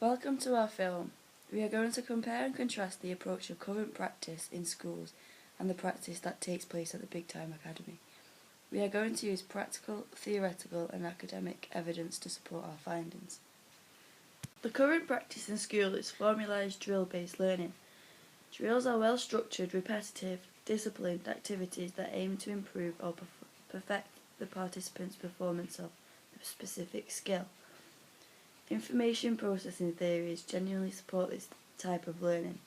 Welcome to our film. We are going to compare and contrast the approach of current practice in schools and the practice that takes place at the Big Time Academy. We are going to use practical, theoretical and academic evidence to support our findings. The current practice in school is formalised drill-based learning. Drills are well-structured, repetitive, disciplined activities that aim to improve or perfect the participant's performance of a specific skill. Information processing theories genuinely support this type of learning,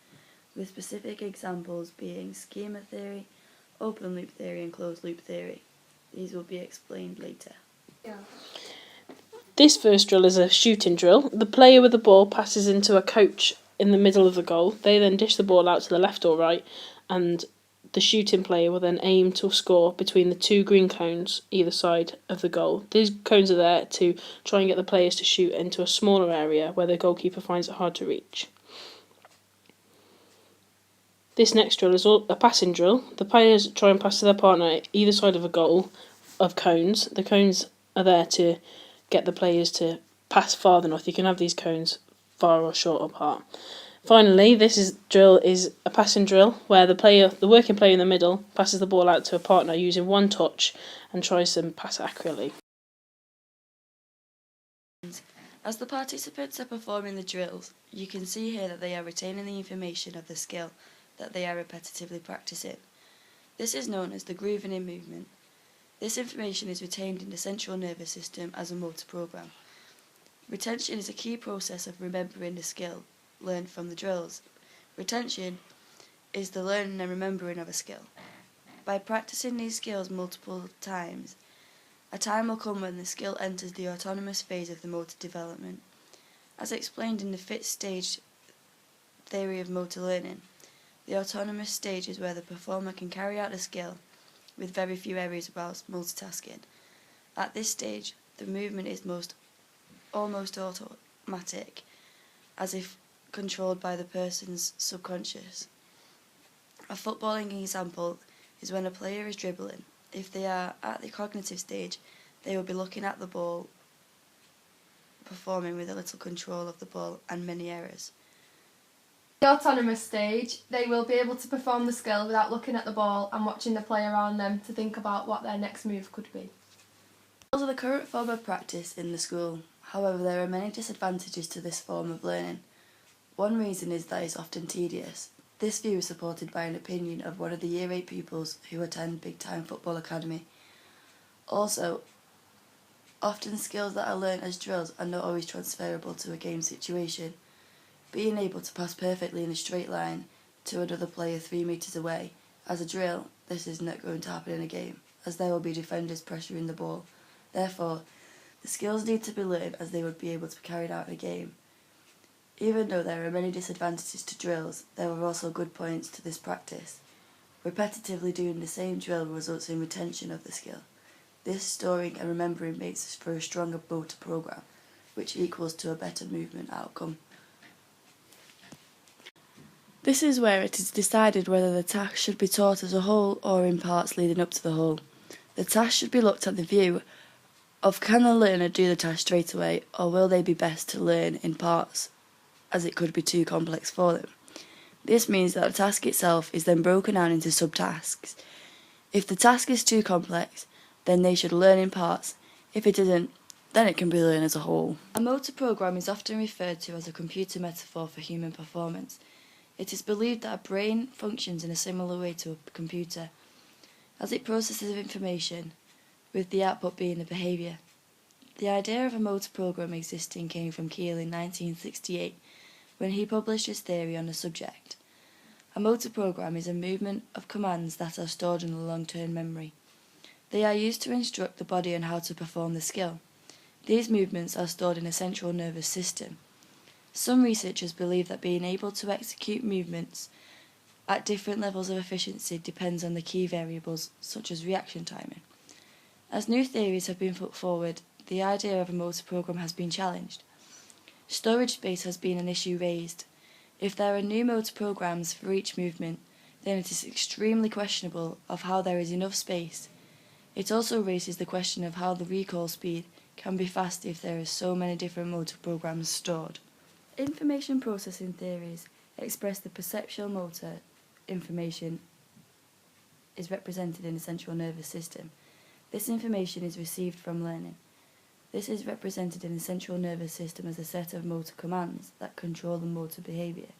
with specific examples being schema theory, open loop theory and closed loop theory. These will be explained later. This first drill is a shooting drill. The player with the ball passes into a coach in the middle of the goal. They then dish the ball out to the left or right, and the shooting player will then aim to score between the two green cones either side of the goal. These cones are there to try and get the players to shoot into a smaller area where the goalkeeper finds it hard to reach. This next drill is a passing drill. The players try and pass to their partner either side of a goal of cones. The cones are there to get the players to pass far enough. You can have these cones far or short apart. Finally, drill is a passing drill where the working player in the middle passes the ball out to a partner using one touch and tries to pass accurately. As the participants are performing the drills, you can see here that they are retaining the information of the skill that they are repetitively practicing. This is known as the grooving in movement. This information is retained in the central nervous system as a motor program. Retention is a key process of remembering the skill learned from the drills. Retention is the learning and remembering of a skill. By practicing these skills multiple times, a time will come when the skill enters the autonomous phase of the motor development. As explained in the fifth stage theory of motor learning, the autonomous stage is where the performer can carry out the skill with very few errors whilst multitasking. At this stage, the movement is almost automatic, as if controlled by the person's subconscious. A footballing example is when a player is dribbling. If they are at the cognitive stage, they will be looking at the ball, performing with a little control of the ball and many errors. The autonomous stage, they will be able to perform the skill without looking at the ball and watching the play around them to think about what their next move could be. Those are the current form of practice in the school. However, there are many disadvantages to this form of learning. One reason is that it's often tedious. This view is supported by an opinion of one of the Year 8 pupils who attend Big Time Football Academy. Also, often skills that are learned as drills are not always transferable to a game situation. Being able to pass perfectly in a straight line to another player 3 metres away, as a drill, this is not going to happen in a game, as there will be defenders pressuring the ball. Therefore, the skills need to be learned as they would be able to be carried out in a game. Even though there are many disadvantages to drills, there are also good points to this practice. Repetitively doing the same drill results in retention of the skill. This storing and remembering makes for a stronger motor program, which equals to a better movement outcome. This is where it is decided whether the task should be taught as a whole or in parts leading up to the whole. The task should be looked at the view of can the learner do the task straight away, or will they be best to learn in parts, as it could be too complex for them. This means that the task itself is then broken down into subtasks. If the task is too complex, then they should learn in parts. If it isn't, then it can be learned as a whole. A motor program is often referred to as a computer metaphor for human performance. It is believed that a brain functions in a similar way to a computer, as it processes information, with the output being the behaviour. The idea of a motor program existing came from Keel in 1968, when he published his theory on the subject. A motor program is a movement of commands that are stored in the long-term memory. They are used to instruct the body on how to perform the skill. These movements are stored in a central nervous system. Some researchers believe that being able to execute movements at different levels of efficiency depends on the key variables, such as reaction timing. As new theories have been put forward, the idea of a motor program has been challenged. Storage space has been an issue raised. If there are new motor programs for each movement, then it is extremely questionable of how there is enough space. It also raises the question of how the recall speed can be fast if there are so many different motor programs stored. Information processing theories express the perceptual motor information is represented in the central nervous system. This information is received from learning. This is represented in the central nervous system as a set of motor commands that control the motor behaviour.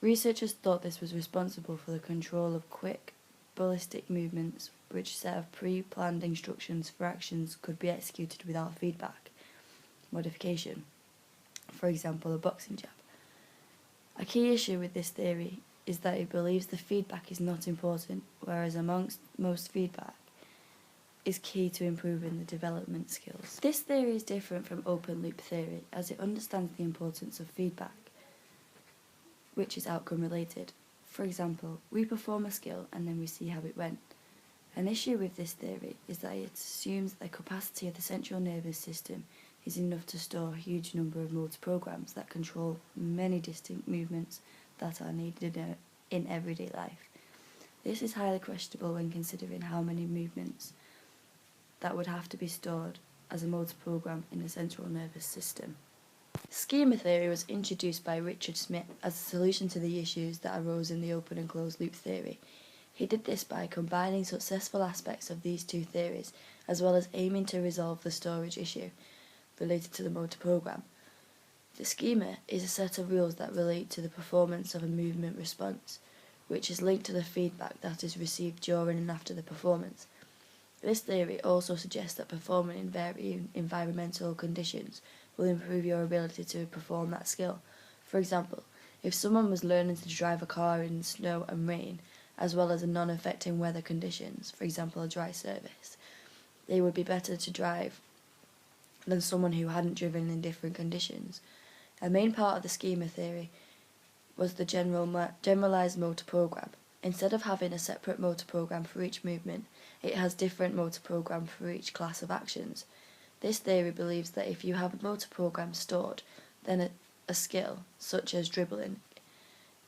Researchers thought this was responsible for the control of quick, ballistic movements, which set of pre-planned instructions for actions could be executed without feedback modification. For example, a boxing jab. A key issue with this theory is that it believes the feedback is not important, whereas amongst most feedback is key to improving the development skills. This theory is different from open loop theory as it understands the importance of feedback, which is outcome related. For example, we perform a skill and then we see how it went. An issue with this theory is that it assumes the capacity of the central nervous system is enough to store a huge number of motor programs that control many distinct movements that are needed in everyday life. This is highly questionable when considering how many movements that would have to be stored as a motor program in the central nervous system. Schema theory was introduced by Richard Smith as a solution to the issues that arose in the open and closed loop theory. He did this by combining successful aspects of these two theories, as well as aiming to resolve the storage issue related to the motor program. The schema is a set of rules that relate to the performance of a movement response, which is linked to the feedback that is received during and after the performance. This theory also suggests that performing in varying environmental conditions will improve your ability to perform that skill. For example, if someone was learning to drive a car in snow and rain, as well as in non-affecting weather conditions, for example a dry surface, they would be better to drive than someone who hadn't driven in different conditions. A main part of the schema theory was the generalized motor program. Instead of having a separate motor program for each movement, it has different motor program for each class of actions. This theory believes that if you have a motor program stored, then a skill, such as dribbling,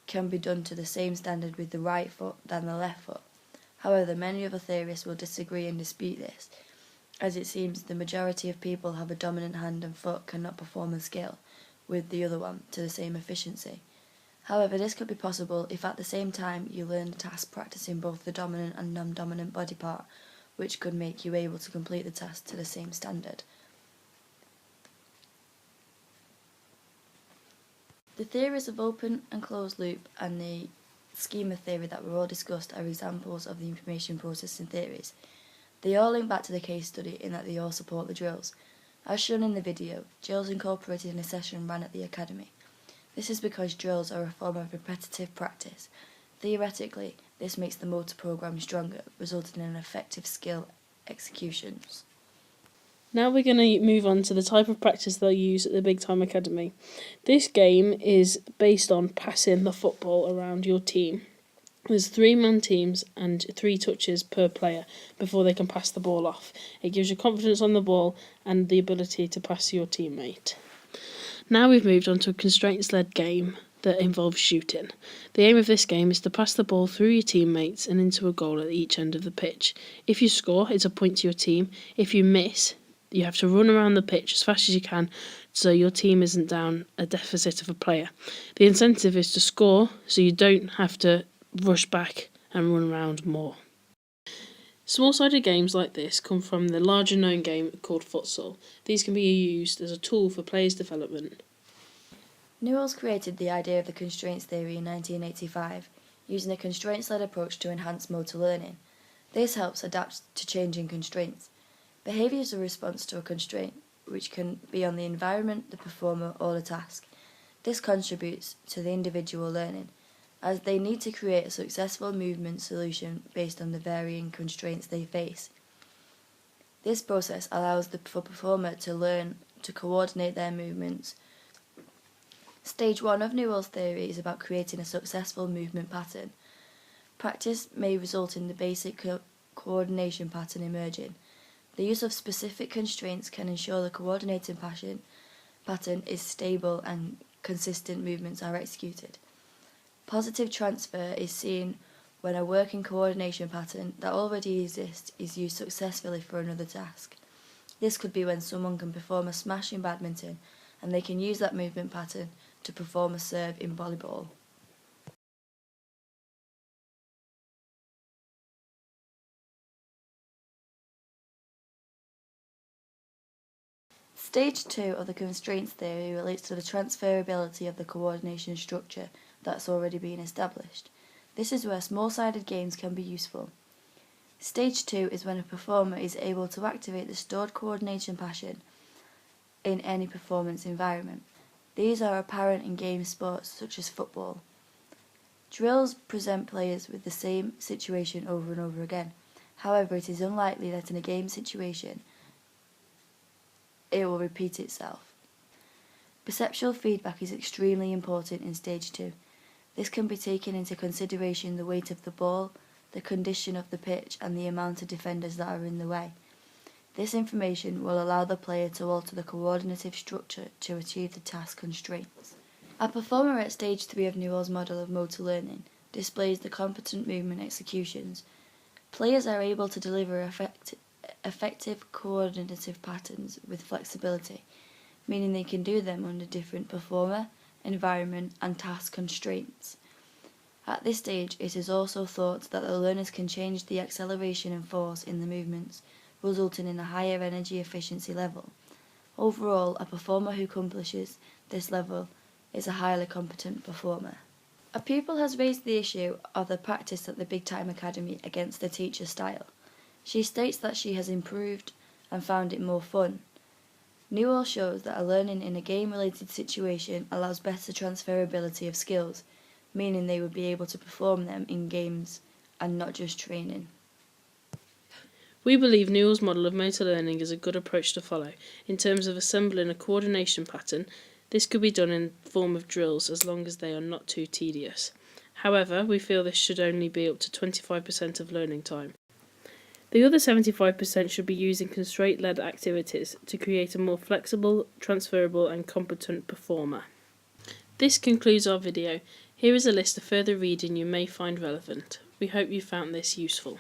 can be done to the same standard with the right foot than the left foot. However, many other theorists will disagree and dispute this, as it seems the majority of people have a dominant hand and foot cannot perform a skill with the other one to the same efficiency. However, this could be possible if at the same time you learn the task practicing both the dominant and non-dominant body part, which could make you able to complete the task to the same standard. The theories of open and closed loop and the schema theory that were all discussed are examples of the information processing theories. They all link back to the case study in that they all support the drills. As shown in the video, drills incorporated in a session ran at the academy. This is because drills are a form of repetitive practice. Theoretically, this makes the motor program stronger, resulting in effective skill executions. Now we're going to move on to the type of practice they'll use at the Big Time Academy. This game is based on passing the football around your team. There's 3-man teams and 3 touches per player before they can pass the ball off. It gives you confidence on the ball and the ability to pass to your teammate. Now we've moved on to a constraints-led game that involves shooting. The aim of this game is to pass the ball through your teammates and into a goal at each end of the pitch. If you score, it's a point to your team. If you miss, you have to run around the pitch as fast as you can so your team isn't down a deficit of a player. The incentive is to score so you don't have to rush back and run around more. Small-sided games like this come from the larger known game called futsal. These can be used as a tool for players' development. Newell's created the idea of the constraints theory in 1985, using a constraints-led approach to enhance motor learning. This helps adapt to changing constraints. Behaviour is a response to a constraint, which can be on the environment, the performer, or the task. This contributes to the individual learning, as they need to create a successful movement solution based on the varying constraints they face. This process allows the performer to learn to coordinate their movements. Stage 1 of Newell's theory is about creating a successful movement pattern. Practice may result in the basic coordination pattern emerging. The use of specific constraints can ensure the coordinating pattern is stable and consistent movements are executed. Positive transfer is seen when a working coordination pattern that already exists is used successfully for another task. This could be when someone can perform a smash in badminton and they can use that movement pattern to perform a serve in volleyball. Stage 2 of the constraints theory relates to the transferability of the coordination structure that's already been established. This is where small-sided games can be useful. Stage 2 is when a performer is able to activate the stored coordination pattern in any performance environment. These are apparent in game sports such as football. Drills present players with the same situation over and over again. However, it is unlikely that in a game situation it will repeat itself. Perceptual feedback is extremely important in Stage 2. This can be taken into consideration the weight of the ball, the condition of the pitch, and the amount of defenders that are in the way. This information will allow the player to alter the coordinative structure to achieve the task constraints. A performer at Stage 3 of Newell's model of motor learning displays the competent movement executions. Players are able to deliver effective coordinative patterns with flexibility, meaning they can do them under different performer, environment, and task constraints. At this stage, it is also thought that the learners can change the acceleration and force in the movements, resulting in a higher energy efficiency level. Overall, a performer who accomplishes this level is a highly competent performer. A pupil has raised the issue of the practice at the Big Time Academy against the teacher's style. She states that she has improved and found it more fun. Newell shows that a learning in a game-related situation allows better transferability of skills, meaning they would be able to perform them in games and not just training. We believe Newell's model of motor learning is a good approach to follow. In terms of assembling a coordination pattern, this could be done in the form of drills as long as they are not too tedious. However, we feel this should only be up to 25% of learning time. The other 75% should be used in constraint-led activities to create a more flexible, transferable and competent performer. This concludes our video. Here is a list of further reading you may find relevant. We hope you found this useful.